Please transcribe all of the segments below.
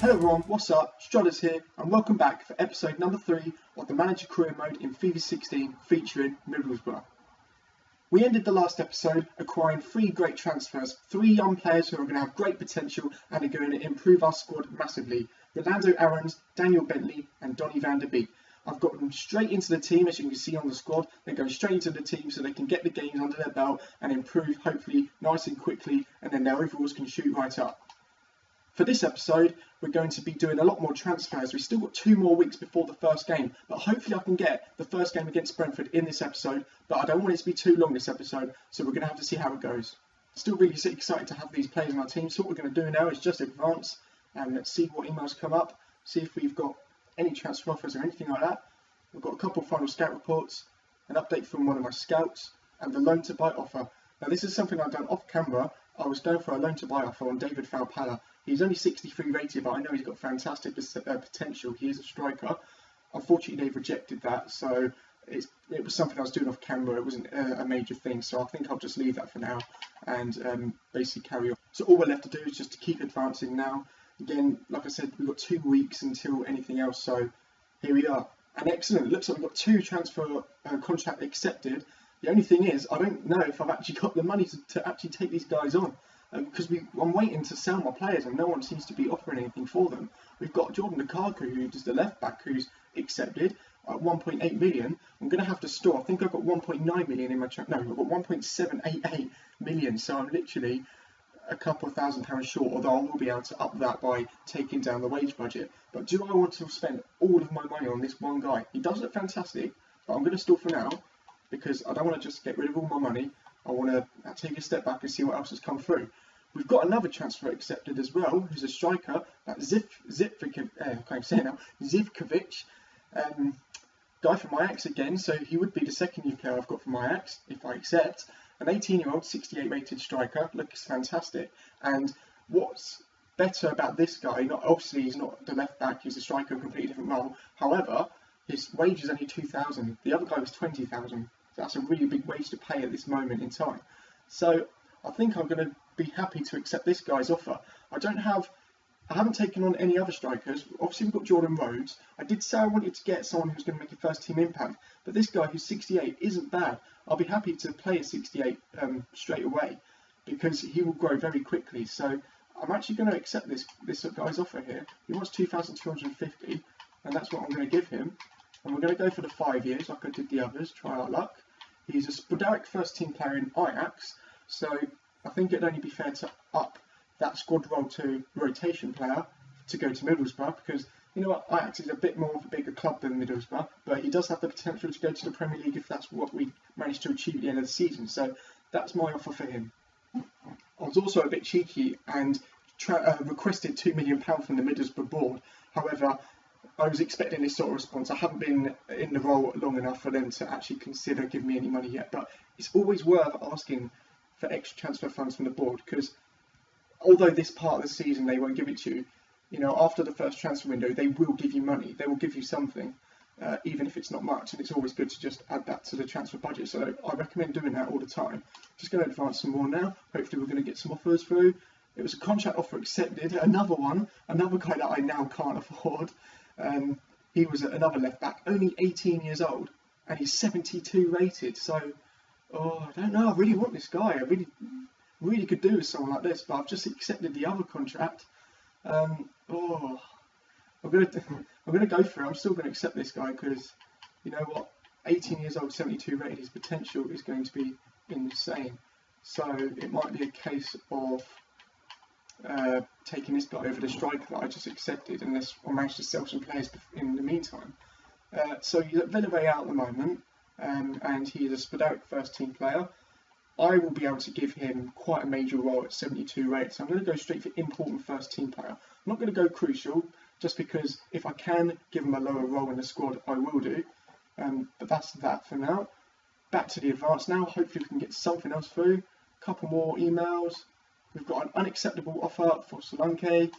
Hello everyone, what's up? Struderz here, and welcome back for episode number 3 of the Manager Career Mode in FIFA 16 featuring Middlesbrough. We ended the last episode acquiring 3 great transfers, 3 young players who are going to have great potential and are going to improve our squad massively. Rolando Aarons, Daniel Bentley and Donny van der Beek. I've got them straight into the team, as you can see on the squad. They're going straight into the team so they can get the games under their belt and improve hopefully nice and quickly, and then their overalls can shoot right up. For this episode, we're going to be doing a lot more transfers. We've still got 2 more weeks before the first game, but hopefully I can get the first game against Brentford in this episode, but I don't want it to be too long this episode, so we're going to have to see how it goes. Still really excited to have these players in our team, so what we're going to do now is just advance and let's see what emails come up, see if we've got any transfer offers or anything like that. We've got a couple of final scout reports, an update from one of my scouts, and the loan to buy offer. Now this is something I've done off camera. I was going for a loan to buy offer on David Falpala. He's only 63 rated, but I know he's got fantastic potential. He is a striker. Unfortunately, they've rejected that, so it was something I was doing off camera. It wasn't a major thing, so I think I'll just leave that for now and basically carry on. So all we're left to do is just to keep advancing now. Again, like I said, we've got 2 weeks until anything else, so here we are. And excellent, it looks like we've got 2 transfer contract accepted. The only thing is, I don't know if I've actually got the money to actually take these guys on. Because I'm waiting to sell my players and no one seems to be offering anything for them. We've got Jordan Lukaku, who's the left back, who's accepted at 1.8 million. I'm going to have to store, I think I've got 1.9 million in my no, I've got 1.788 million, so I'm literally a couple of £1,000 short, although I will be able to up that by taking down the wage budget. But do I want to spend all of my money on this one guy? He does look fantastic, but I'm going to store for now because I don't want to just get rid of all my money. I want to take a step back and see what else has come through. We've got another transfer accepted as well, who's a striker, that's Zivkovic, guy from Ajax again, so he would be the second new player I've got from Ajax, if I accept. An 18-year-old, 68 rated striker, looks fantastic. And what's better about this guy, obviously he's not the left back, he's a striker, a completely different role. However, his wage is only 2,000, the other guy was 20,000. That's a really big wage to pay at this moment in time. So I think I'm going to be happy to accept this guy's offer. I haven't taken on any other strikers. Obviously we've got Jordan Rhodes. I did say I wanted to get someone who's going to make a first team impact, but this guy who's 68 isn't bad. I'll be happy to play a 68 straight away because he will grow very quickly. So I'm actually going to accept this guy's offer here. He wants 2,250 and that's what I'm going to give him. And we're going to go for the 5 years like I did the others, try our luck. He's a sporadic first team player in Ajax, so I think it'd only be fair to up that squad role to rotation player to go to Middlesbrough, because you know what, Ajax is a bit more of a bigger club than Middlesbrough, but he does have the potential to go to the Premier League if that's what we manage to achieve at the end of the season. So that's my offer for him. I was also a bit cheeky and requested £2 million from the Middlesbrough board. However, I was expecting this sort of response. I haven't been in the role long enough for them to actually consider giving me any money yet, but it's always worth asking for extra transfer funds from the board, because although this part of the season they won't give it to you, you know, after the first transfer window they will give you money, they will give you something, even if it's not much, and it's always good to just add that to the transfer budget. So I recommend doing that all the time. Just going to advance some more now. Hopefully we're going to get some offers through. It was a contract offer accepted, another guy that I now can't afford. He was another left back, only 18 years old, and he's 72 rated. So, I don't know. I really want this guy. I really could do with someone like this, but I've just accepted the other contract. I'm gonna go for it. I'm still gonna accept this guy because, you know what, 18 years old, 72 rated. His potential is going to be insane. So it might be a case of taking this guy over the striker that I just accepted, unless I manage to sell some players in the meantime. So he's at Villarreal at the moment, and he is a sporadic first team player. I will be able to give him quite a major role at 72 rated, so I'm going to go straight for important first team player. I'm not going to go crucial, just because if I can give him a lower role in the squad, I will do. But that's that for now. Back to the advance now. Hopefully we can get something else through. A couple more emails. We've got an unacceptable offer for Solanke,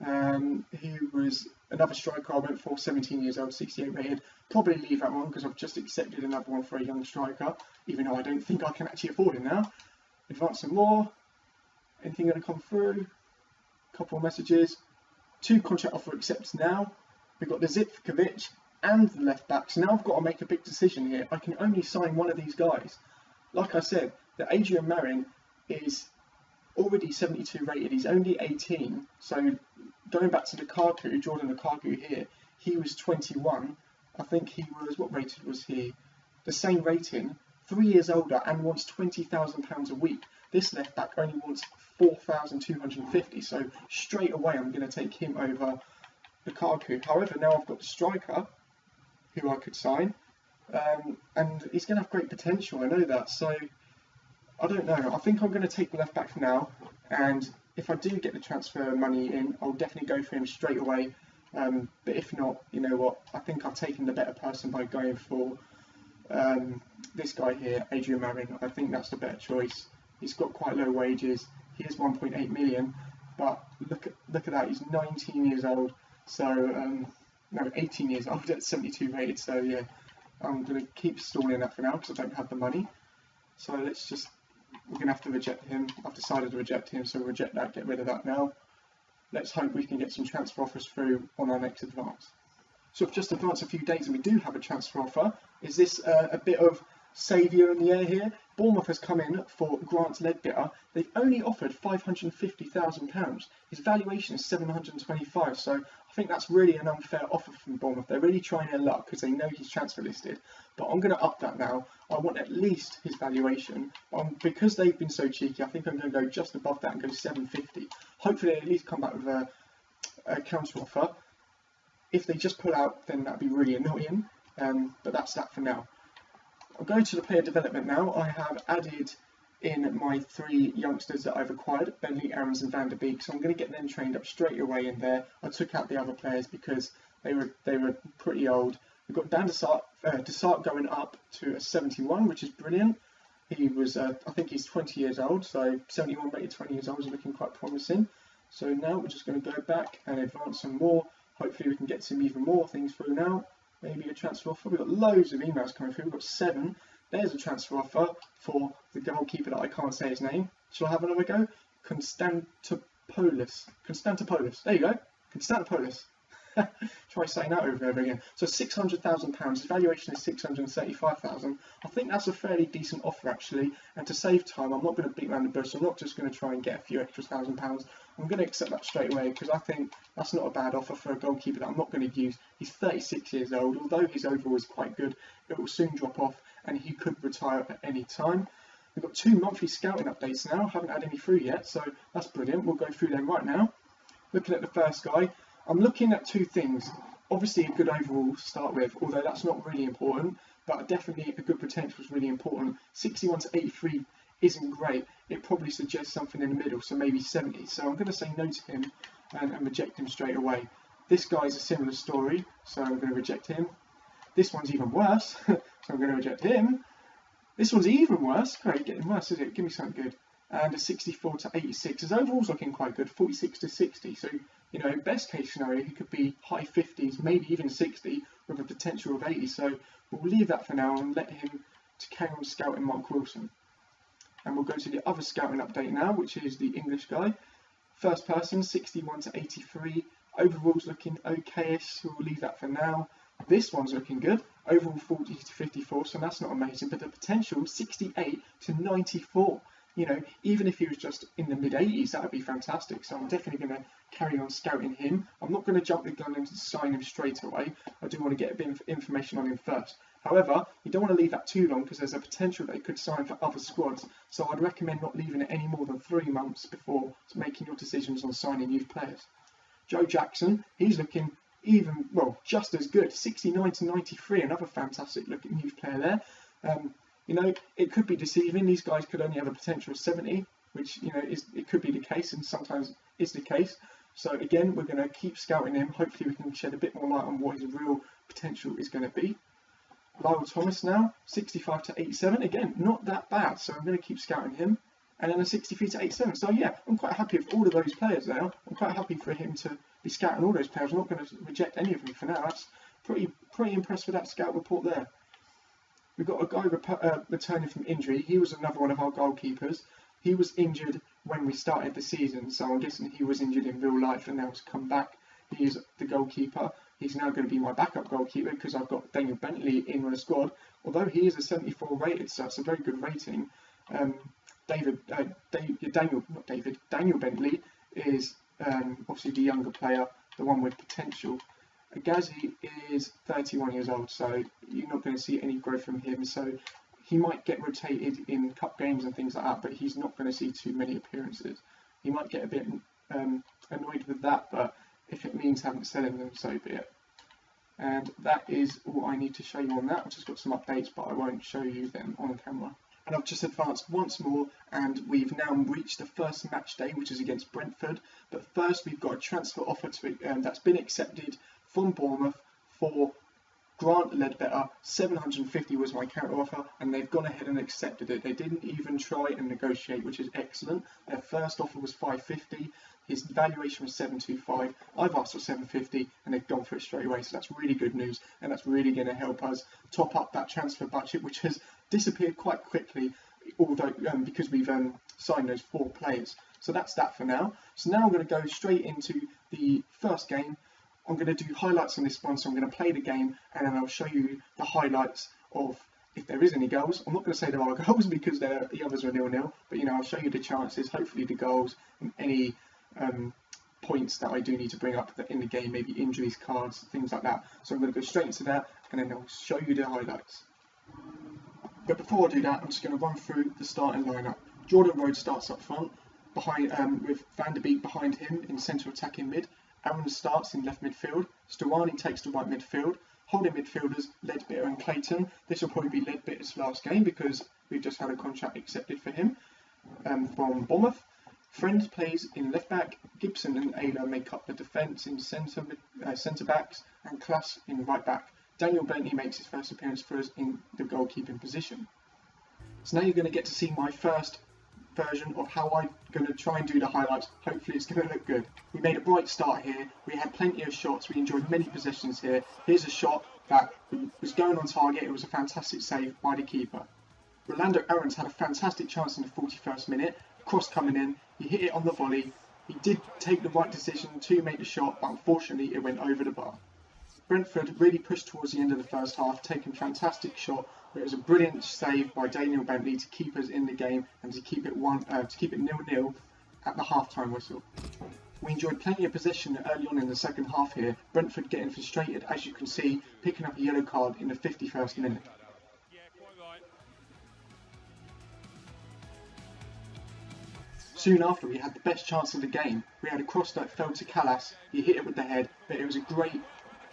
who was another striker I went for, 17 years old, 68 rated. Probably leave that one because I've just accepted another one for a young striker, even though I don't think I can actually afford him now. Advance some more. Anything going to come through? A couple of messages. 2 contract offer accepts now. We've got the Zivkovic and the left back. So now I've got to make a big decision here. I can only sign one of these guys. Like I said, the Adrian Marin is already 72 rated. He's only 18. So going back to Lukaku, Jordan Lukaku here, he was 21. I think he was, what rated was he? The same rating, 3 years older, and wants £20,000 a week. This left back only wants 4,250. So straight away I'm going to take him over Lukaku. However, now I've got the striker who I could sign, and he's going to have great potential. I know that. So I don't know. I think I'm going to take the left back for now, and if I do get the transfer money in, I'll definitely go for him straight away. But if not, you know what? I think I've taken the better person by going for this guy here, Adrian Marin. I think that's the better choice. He's got quite low wages. He is 1.8 million, but look at that. He's 19 years old. So no, 18 years old at 72 rated. So yeah, I'm going to keep stalling that for now because I don't have the money. So we're going to have to reject him. I've decided to reject him, so we'll reject that, get rid of that now. Let's hope we can get some transfer offers through on our next advance. So I've just advanced a few days and we do have a transfer offer. Is this a bit of saviour in the air here? Bournemouth has come in for Grant Ledbetter. They've only offered £550,000. His valuation is 725, so I think that's really an unfair offer from Bournemouth. They're really trying their luck because they know he's transfer listed. But I'm going to up that now. I want at least his valuation. Because they've been so cheeky, I think I'm going to go just above that and go 750. Hopefully they at least come back with a counter offer. If they just pull out, then that'd be really annoying. But that's that for now. I'll go to the player development now. I have added in my 3 youngsters that I've acquired, Bentley, Aarons and Van der Beek, so I'm going to get them trained up straight away in there. I took out the other players because they were pretty old. We've got Dan Desart going up to a 71, which is brilliant. He was, I think he's 20 years old, so 71 rated 20 years old is looking quite promising. So now we're just going to go back and advance some more. Hopefully we can get some even more things through now. Maybe a transfer offer. We've got loads of emails coming through. We've got 7. There's a transfer offer for the goalkeeper that I can't say his name. Shall I have another go? Constantopoulos. There you go. Constantopoulos. Try saying that over and over again. So £600,000. His valuation is 635,000. I think that's a fairly decent offer actually. And to save time, I'm not going to beat around the bush. I'm not just going to try and get a few extra £1,000. I'm going to accept that straight away because I think that's not a bad offer for a goalkeeper that I'm not going to use. He's 36 years old. Although his overall is quite good, it will soon drop off and he could retire at any time. We've got 2 monthly scouting updates now. Haven't had any through yet, so that's brilliant. We'll go through them right now. Looking at the first guy, I'm looking at 2 things. Obviously a good overall to start with, although that's not really important, but definitely a good potential is really important. 61 to 83 isn't great. It probably suggests something in the middle, so maybe 70. So I'm going to say no to him and reject him straight away. This guy's a similar story, so I'm going to reject him. This one's even worse, so I'm going to reject him. This one's even worse. Great, getting worse, is it? Give me something good. And a 64 to 86. His overall's looking quite good, 46 to 60. So, you know, best case scenario, he could be high 50s, maybe even 60, with a potential of 80. So we'll leave that for now and let him to carry on scouting Mark Wilson. And we'll go to the other scouting update now, which is the English guy. First person, 61 to 83. Overall's looking okay-ish, so we'll leave that for now. This one's looking good. Overall 40 to 54, so that's not amazing. But the potential, 68 to 94. You know, even if he was just in the mid-80s, that would be fantastic. So I'm definitely going to carry on scouting him. I'm not going to jump the gun and sign him straight away. I do want to get a bit of information on him first. However, you don't want to leave that too long because there's a potential that he could sign for other squads. So I'd recommend not leaving it any more than 3 months before making your decisions on signing youth players. Joe Jackson, he's looking even, well, just as good. 69 to 93, another fantastic looking youth player there. You know, it could be deceiving. These guys could only have a potential of 70, which, you know, it could be the case and sometimes is the case. So again, we're going to keep scouting him. Hopefully we can shed a bit more light on what his real potential is going to be. Lyle Thomas now, 65 to 87. Again, not that bad. So I'm going to keep scouting him. And then a 63 to 87. So yeah, I'm quite happy with all of those players now. I'm quite happy for him to be scouting all those players. I'm not going to reject any of them for now. That's pretty impressed with that scout report there. We've got a guy returning from injury. He was another one of our goalkeepers. He was injured when we started the season, so I'm guessing he was injured in real life and now has come back. He is the goalkeeper. He's now going to be my backup goalkeeper because I've got Daniel Bentley in the squad. Although he is a 74 rated, so that's a very good rating. Daniel Bentley is obviously the younger player, the one with potential. Ghazi is 31 years old, so you're not going to see any growth from him. So he might get rotated in cup games and things like that, but he's not going to see too many appearances. He might get a bit annoyed with that, but if it means having to sell him, then so be it. And that is all I need to show you on that. I've just got some updates, but I won't show you them on camera. And I've just advanced once more, and we've now reached the first match day, which is against Brentford. But first, we've got a transfer offer that's been accepted from Bournemouth for Grant Ledbetter. 750 was my counter offer, and they've gone ahead and accepted it. They didn't even try and negotiate, which is excellent. Their first offer was 550. His valuation was 725. I've asked for 750, and they've gone for it straight away. So that's really good news, and that's really going to help us top up that transfer budget, which has disappeared quite quickly, although because we've signed those 4 players. So that's that for now. So now I'm going to go straight into the first game. I'm going to do highlights on this one, so I'm going to play the game, and then I'll show you the highlights of if there is any goals. I'm not going to say there are goals because the others are 0-0, but I'll show you the chances, hopefully the goals, and any points that I do need to bring up in the game, maybe injuries, cards, things like that. So I'm going to go straight into that, and then I'll show you the highlights. But before I do that, I'm just going to run through the starting lineup. Jordan Rhodes starts up front, behind with Van der Beek behind him in central attacking mid. Aaron starts in left midfield. Stuani takes the right midfield. Holding midfielders, Ledbetter and Clayton. This will probably be Ledbetter's last game because we've just had a contract accepted for him from Bournemouth. Friend plays in left back. Gibson and Ayla make up the defence in centre backs, and Klaas in right back. Daniel Bentley makes his first appearance for us in the goalkeeping position. So now you're going to get to see my first version of how I'm going to try and do the highlights. Hopefully it's going to look good. We made a bright start here. We had plenty of shots. We enjoyed many possessions here. Here's a shot that was going on target. It was a fantastic save by the keeper. Rolando Aarons had a fantastic chance in the 41st minute. Cross coming in. He hit it on the volley. He did take the right decision to make the shot, but unfortunately it went over the bar. Brentford really pushed towards the end of the first half, taking a fantastic shot. But it was a brilliant save by Daniel Bentley to keep us in the game and to keep it 0-0 at the half-time whistle. We enjoyed plenty of possession early on in the second half here. Brentford getting frustrated, as you can see, picking up a yellow card in the 51st minute. Soon after, we had the best chance of the game. We had a cross that fell to Klaas. He hit it with the head, but it was a great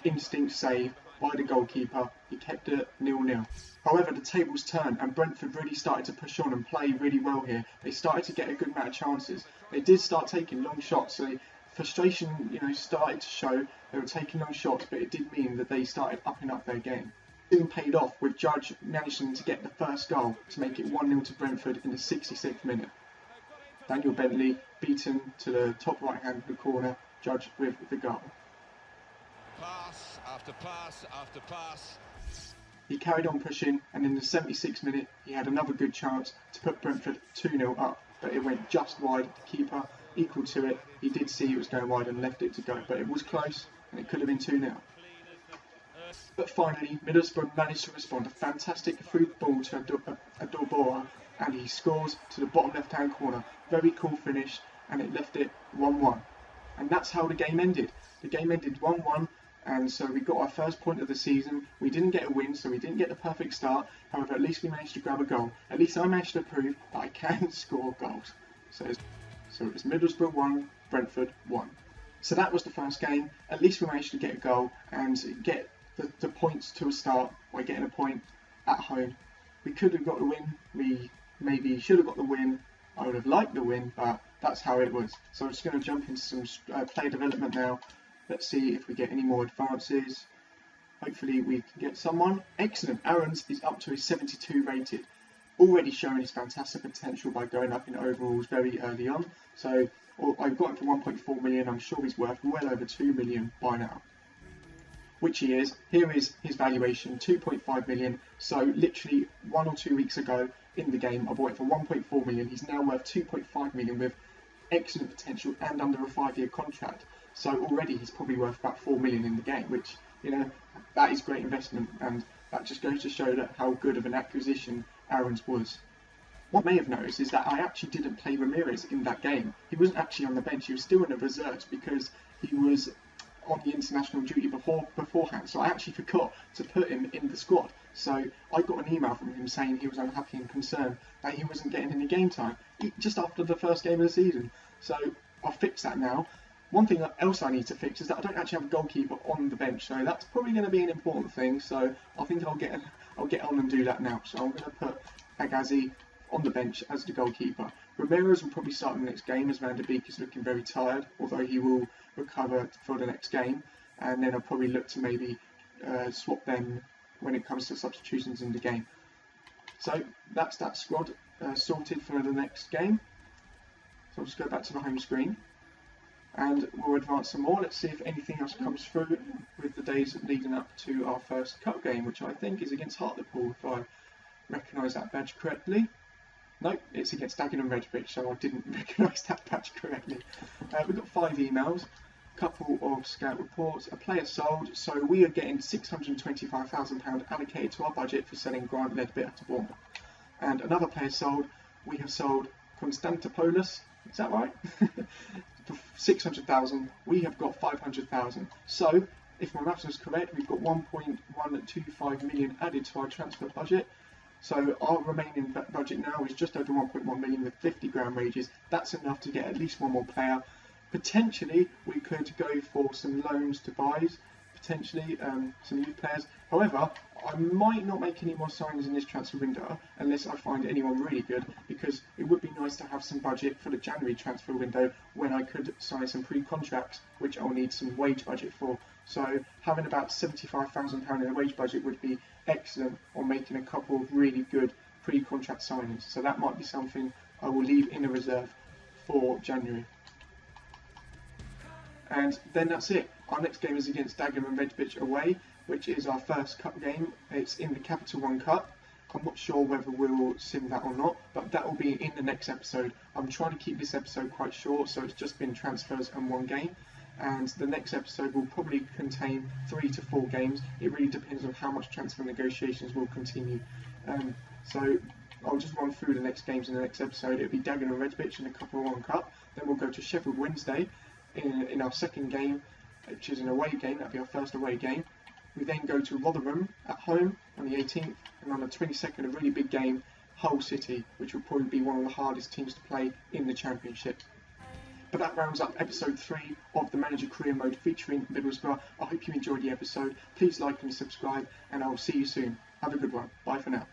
instinct save by the goalkeeper. He kept it 0-0. However, the tables turned and Brentford really started to push on and play really well here. They started to get a good amount of chances. They did start taking long shots, so frustration, started to show. They were taking long shots, but it did mean that they started upping up their game. Soon paid off with Judge managing to get the first goal to make it 1-0 to Brentford in the 66th minute. Daniel Bentley beaten to the top right hand of the corner, Judge with the goal. Pass after pass after pass. He carried on pushing, and in the 76th minute he had another good chance to put Brentford 2-0 up, but it went just wide. The keeper equal to it. He did see it was going wide and left it to go, but it was close and it could have been 2-0. But finally, Middlesbrough managed to respond. A fantastic through ball to Adobora, and he scores to the bottom left hand corner. Very cool finish, and it left it 1-1. And that's how the game ended. The game ended 1-1, and so we got our first point of the season. We didn't get a win, so we didn't get the perfect start. However, at least we managed to grab a goal. At least I managed to prove that I can score goals. So it was Middlesbrough 1, Brentford 1. So that was the first game. At least we managed to get a goal and get the points to a start by getting a point at home. We could have got the win. We maybe should have got the win. I would have liked the win, but that's how it was. So I'm just going to jump into some player development now. Let's see if we get any more advances. Hopefully we can get someone. Excellent. Aarons is up to a 72 rated. Already showing his fantastic potential by going up in overalls very early on. So I've got him for 1.4 million. I'm sure he's worth well over 2 million by now. Which he is. Here is his valuation, 2.5 million. So literally 1 or 2 weeks ago in the game, I bought it for 1.4 million. He's now worth 2.5 million with excellent potential and under a 5-year contract. So already he's probably worth about 4 million in the game, which, you know, that is great investment, and that just goes to show that how good of an acquisition Aaron's was. What I may have noticed is that I actually didn't play Ramirez in that game. He wasn't actually on the bench, he was still in the reserves because he was on the international duty beforehand, so I actually forgot to put him in the squad. So I got an email from him saying he was unhappy and concerned that he wasn't getting any game time just after the first game of the season. So I'll fix that now. One thing else I need to fix is that I don't actually have a goalkeeper on the bench, so that's probably going to be an important thing. So I think I'll get on and do that now. So I'm going to put Agazi on the bench as the goalkeeper. Ramirez will probably start in the next game as Van der Beek is looking very tired, although he will recover for the next game. And then I'll probably look to maybe swap them when it comes to substitutions in the game. So that's that squad sorted for the next game. So I'll just go back to the home screen and we'll advance some more. Let's see if anything else comes through with the days leading up to our first cup game, which I think is against Hartlepool, if I recognise that badge correctly. No, it's against Dagenham Redbridge, so I didn't recognise that badge correctly. We've got 5 emails, a couple of scout reports, a player sold, so we are getting £625,000 allocated to our budget for selling Grant Ledbetter to Bournemouth. And another player sold, we have sold Konstantopoulos, is that right? For 600,000, we have got 500,000. So, if my maths was correct, we've got 1.125 million added to our transfer budget. So our remaining budget now is just over 1.1 million with 50 grand wages. That's enough to get at least one more player. Potentially, we could go for some loans to buys, potentially some youth players. However, I might not make any more signings in this transfer window unless I find anyone really good, because it would be nice to have some budget for the January transfer window when I could sign some pre-contracts, which I'll need some wage budget for. So having about £75,000 in a wage budget would be excellent on making a couple of really good pre-contract signings. So that might be something I will leave in a reserve for January. And then that's it. Our next game is against Dagenham Redbridge away, which is our first cup game. It's in the Capital One Cup. I'm not sure whether we'll sim that or not, but that will be in the next episode. I'm trying to keep this episode quite short, so it's just been transfers and one game. And the next episode will probably contain 3 to 4 games. It really depends on how much transfer negotiations will continue. So I'll just run through the next games in the next episode. It'll be Dagenham Redbridge in the Capital One Cup. Then we'll go to Sheffield Wednesday in our second game, which is an away game. That'll be our first away game. We then go to Rotherham at home on the 18th, and on the 22nd, a really big game, Hull City, which will probably be one of the hardest teams to play in the Championship. But that rounds up episode 3 of the Manager Career Mode featuring Middlesbrough. I hope you enjoyed the episode. Please like and subscribe, and I'll see you soon. Have a good one. Bye for now.